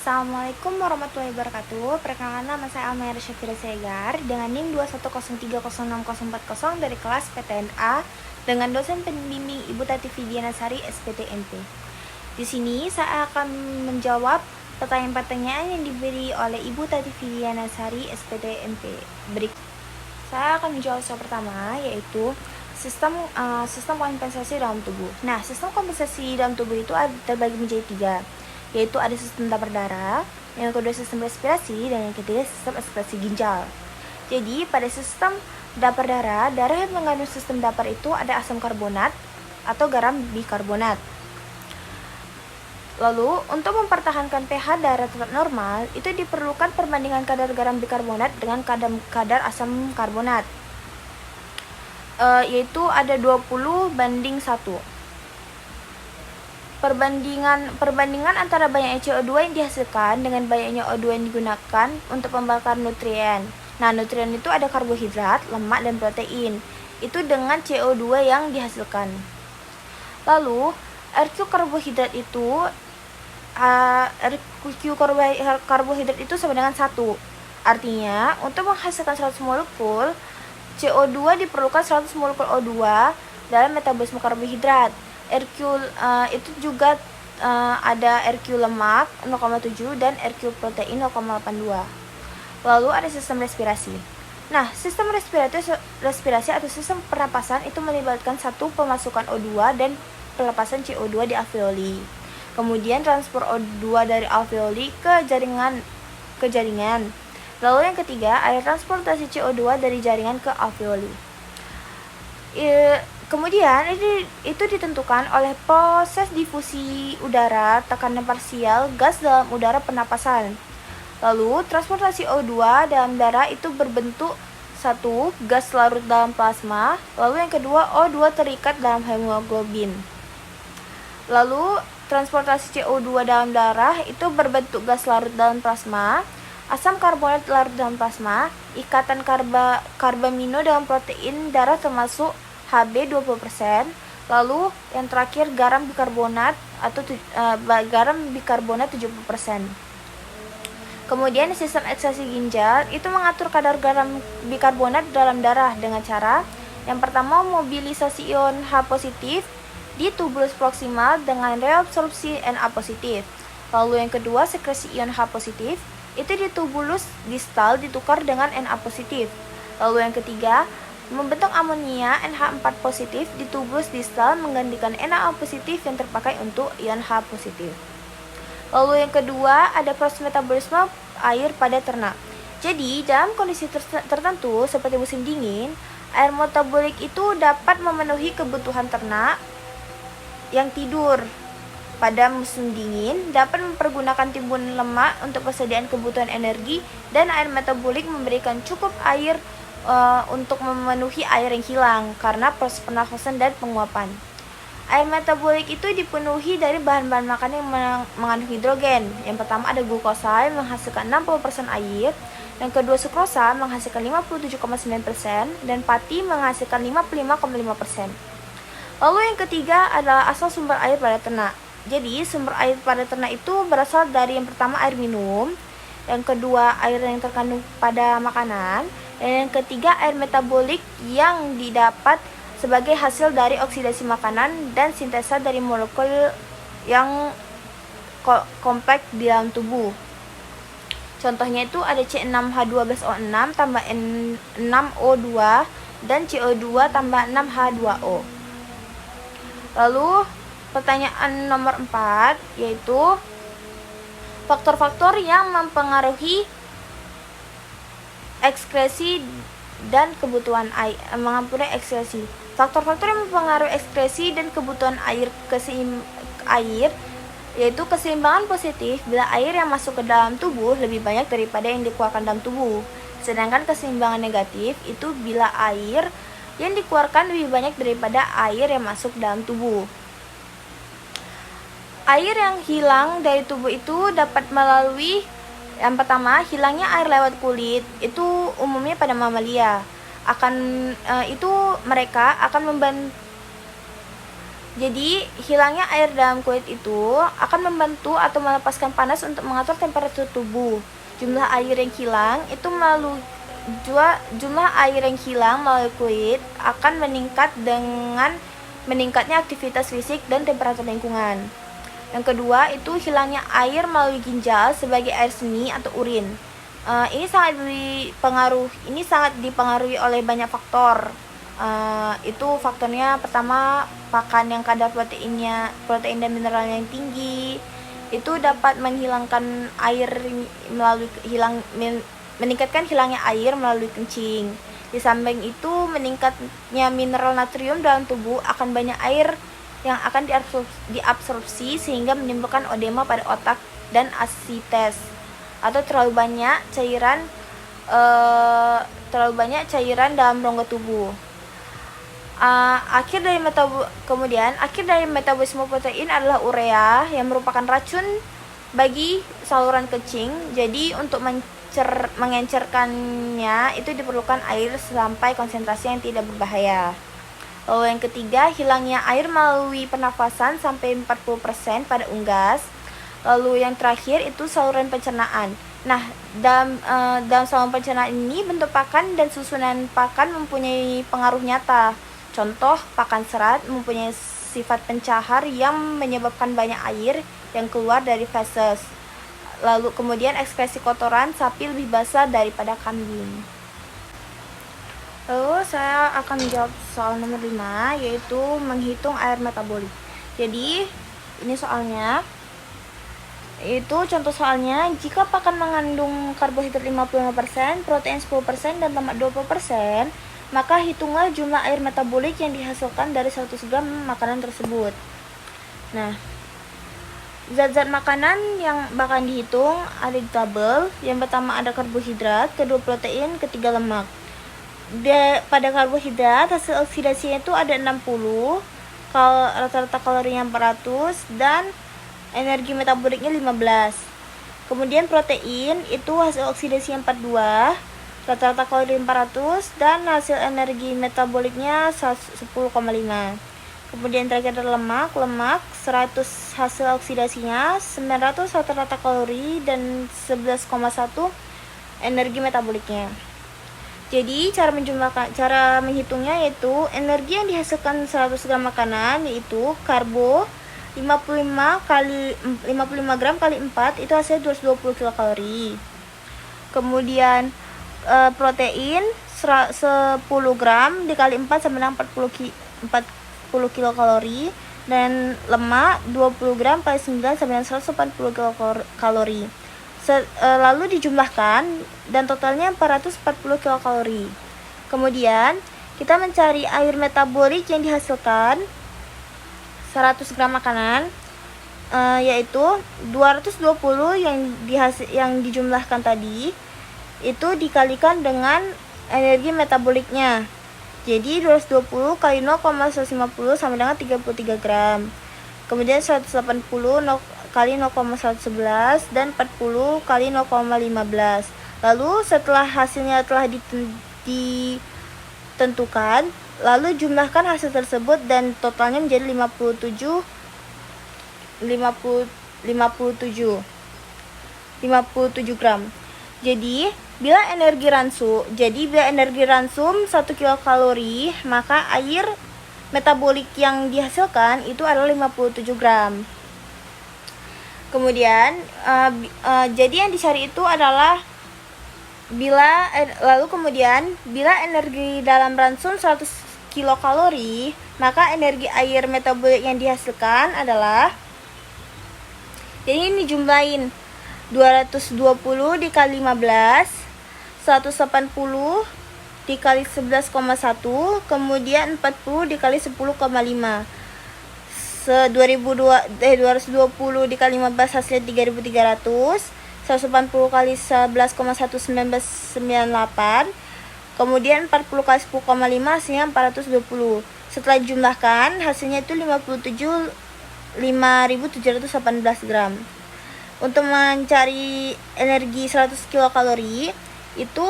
Assalamualaikum warahmatullahi wabarakatuh. Perkenalkan, nama saya Almaira Syafira Segar dengan NIM 210306040 dari kelas PTNA dengan dosen pembimbing Ibu Tati Fidianasari SPTMP. Di sini saya akan menjawab pertanyaan-pertanyaan yang diberi oleh Ibu Tati Fidianasari SPTMP. Saya akan menjawab soal pertama, yaitu sistem kompensasi dalam tubuh. Nah, sistem kompensasi dalam tubuh itu terbagi menjadi 3, yaitu ada sistem dapur darah, yang kedua sistem respirasi, dan yang ketiga sistem ekskresi ginjal. Jadi pada sistem dapur darah yang mengandung sistem dapur itu ada asam karbonat atau garam bikarbonat. Lalu untuk mempertahankan pH darah tetap normal, itu diperlukan perbandingan kadar garam bikarbonat dengan kadar asam karbonat, yaitu ada 20:1. Perbandingan antara banyaknya CO2 yang dihasilkan dengan banyaknya O2 yang digunakan untuk membakar nutrien. Nah, nutrien itu ada karbohidrat, lemak, dan protein. Itu dengan CO2 yang dihasilkan. Lalu, RQ karbohidrat itu sama dengan 1. Artinya, untuk menghasilkan 100 molekul CO2 diperlukan 100 molekul O2 dalam metabolisme karbohidrat. RQ itu juga ada RQ lemak 0,7 dan RQ protein 0,82. Lalu ada sistem respirasi. Nah, sistem respirasi atau sistem pernapasan itu melibatkan satu pemasukan O2 dan pelepasan CO2 di alveoli. Kemudian transfer O2 dari alveoli ke jaringan. Lalu yang ketiga, ada transportasi CO2 dari jaringan ke alveoli. Kemudian itu ditentukan oleh proses difusi udara, tekanan parsial gas dalam udara pernapasan. Lalu transportasi O2 dalam darah itu berbentuk 1. Gas larut dalam plasma. Lalu yang kedua, O2 terikat dalam hemoglobin. Lalu transportasi CO2 dalam darah itu berbentuk gas larut dalam plasma, asam karbonat larut dalam plasma, ikatan karbamino dalam protein darah termasuk Hb 20%, lalu yang terakhir garam bikarbonat 70%. Kemudian sistem ekskresi ginjal itu mengatur kadar garam bikarbonat dalam darah dengan cara yang pertama, mobilisasi ion H positif di tubulus proksimal dengan reabsorpsi Na positif. Lalu yang kedua, sekresi ion H positif itu di tubulus distal ditukar dengan Na positif. Lalu yang ketiga, membentuk amonia NH4 positif di tubulus distal menggantikan Na positif yang terpakai untuk ion H positif. Lalu yang kedua, ada proses metabolisme air pada ternak. Jadi, dalam kondisi tertentu seperti musim dingin, air metabolik itu dapat memenuhi kebutuhan ternak yang tidur. Pada musim dingin, dapat mempergunakan timbun lemak untuk persediaan kebutuhan energi, dan air metabolik memberikan cukup air untuk memenuhi air yang hilang karena proses pernafasan dan penguapan. Air metabolik itu dipenuhi dari bahan-bahan makanan yang mengandung hidrogen. Yang pertama ada glukosa yang menghasilkan 60% air, yang kedua sukrosa menghasilkan 57,9%, dan pati menghasilkan 55,5%. Lalu yang ketiga adalah asal sumber air pada ternak. Jadi sumber air pada ternak itu berasal dari yang pertama air minum, yang kedua air yang terkandung pada makanan, dan yang ketiga air metabolik yang didapat sebagai hasil dari oksidasi makanan dan sintesa dari molekul yang kompleks di dalam tubuh. Contohnya itu ada C6H12O6 tambah N6O2 dan CO2 tambah 6H2O. Lalu pertanyaan nomor 4, yaitu faktor-faktor yang mempengaruhi ekskresi dan kebutuhan air. Faktor-faktor yang mempengaruhi ekskresi dan kebutuhan air yaitu keseimbangan positif bila air yang masuk ke dalam tubuh lebih banyak daripada yang dikeluarkan dalam tubuh. Sedangkan keseimbangan negatif itu bila air yang dikeluarkan lebih banyak daripada air yang masuk dalam tubuh. Air yang hilang dari tubuh itu dapat melalui yang pertama, hilangnya air lewat kulit, itu umumnya pada mamalia. Mereka akan Jadi, hilangnya air dalam kulit itu akan membantu atau melepaskan panas untuk mengatur temperatur tubuh. Jumlah air yang hilang itu melalui kulit akan meningkat dengan meningkatnya aktivitas fisik dan temperatur lingkungan. Yang kedua itu hilangnya air melalui ginjal sebagai air seni atau urin. Ini sangat dipengaruhi oleh banyak faktor. Itu faktornya pertama, pakan yang kadar protein dan mineralnya yang tinggi. Itu dapat menghilangkan air meningkatkan hilangnya air melalui kencing. Di samping itu, meningkatnya mineral natrium dalam tubuh akan banyak air yang akan diabsorpsi sehingga menimbulkan edema pada otak dan asites atau terlalu banyak cairan dalam rongga tubuh. Akhir dari metabolisme protein adalah urea yang merupakan racun bagi saluran kencing. Jadi untuk mengencerkannya itu diperlukan air sampai konsentrasi yang tidak berbahaya. Lalu yang ketiga, hilangnya air melalui pernafasan sampai 40% pada unggas. Lalu yang terakhir itu saluran pencernaan. Nah, dalam saluran pencernaan ini bentuk pakan dan susunan pakan mempunyai pengaruh nyata. Contoh, pakan serat mempunyai sifat pencahar yang menyebabkan banyak air yang keluar dari feses. Lalu kemudian ekskresi kotoran sapi lebih basah daripada kambing. Lalu saya akan menjawab soal nomor 5, yaitu menghitung air metabolik. Jadi, ini soalnya. Itu contoh soalnya, jika pakan mengandung karbohidrat 55%, protein 10%, dan lemak 20%, maka hitunglah jumlah air metabolik yang dihasilkan dari 100 gram makanan tersebut. Nah, zat-zat makanan yang bakal dihitung ada di tabel. Yang pertama ada karbohidrat, kedua protein, ketiga lemak. Pada karbohidrat, hasil oksidasinya itu ada 60, rata-rata kalorinya 400, dan energi metaboliknya 15. Kemudian protein itu hasil oksidasinya 42, rata-rata kalori 400, dan hasil energi metaboliknya 10,5. Kemudian terakhir ada lemak 100 hasil oksidasinya, 900 rata-rata kalori, dan 11,1 energi metaboliknya. Jadi cara menghitungnya yaitu energi yang dihasilkan 100 gram makanan yaitu karbo 55 gram kali 4 itu hasilnya 220 kilokalori. Kemudian protein 10 gram dikali 4 sama dengan 40 kilokalori, dan lemak 20 gram kali 9 sama dengan 140 kilokalori. Lalu dijumlahkan dan totalnya 440 kilokalori. Kemudian kita mencari air metabolik yang dihasilkan 100 gram makanan, yaitu 220 yang dijumlahkan tadi itu dikalikan dengan energi metaboliknya. Jadi 220 kali 0,150 sama dengan 33 gram. Kemudian 180 kali 0,111 dan 40 kali 0,15. Lalu setelah hasilnya telah ditentukan, lalu jumlahkan hasil tersebut dan totalnya menjadi 57 gram. Jadi bila energi ransum 1 kilokalori, maka air metabolik yang dihasilkan itu adalah 57 gram. Kemudian jadi yang dicari itu adalah bila energi dalam ransum 100 kilokalori, maka energi air metabolik yang dihasilkan adalah, jadi ini jumlahin 220 dikali 15, 180 dikali 11,1, kemudian 40 dikali 10,5. 220 dikali 15 hasilnya 3.300, 180 kali 11,198, kemudian 40 kali 10,5 hasilnya 420. Setelah dijumlahkan hasilnya itu 5.718 gram. Untuk mencari energi 100 kilokalori itu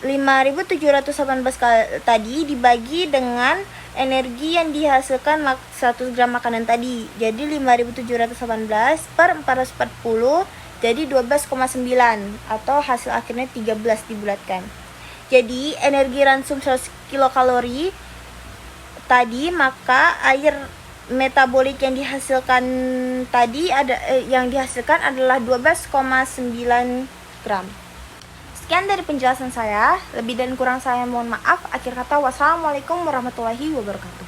5.718 tadi dibagi dengan energi yang dihasilkan 100 gram makanan tadi. Jadi 5.718 per 440 jadi 12,9 atau hasil akhirnya 13 dibulatkan. Jadi energi ransum 100 kilokalori tadi, maka air metabolik yang dihasilkan tadi adalah 12,9 gram. Sekian dari penjelasan saya. Lebih dan kurang saya mohon maaf. Akhir kata, wassalamualaikum warahmatullahi wabarakatuh.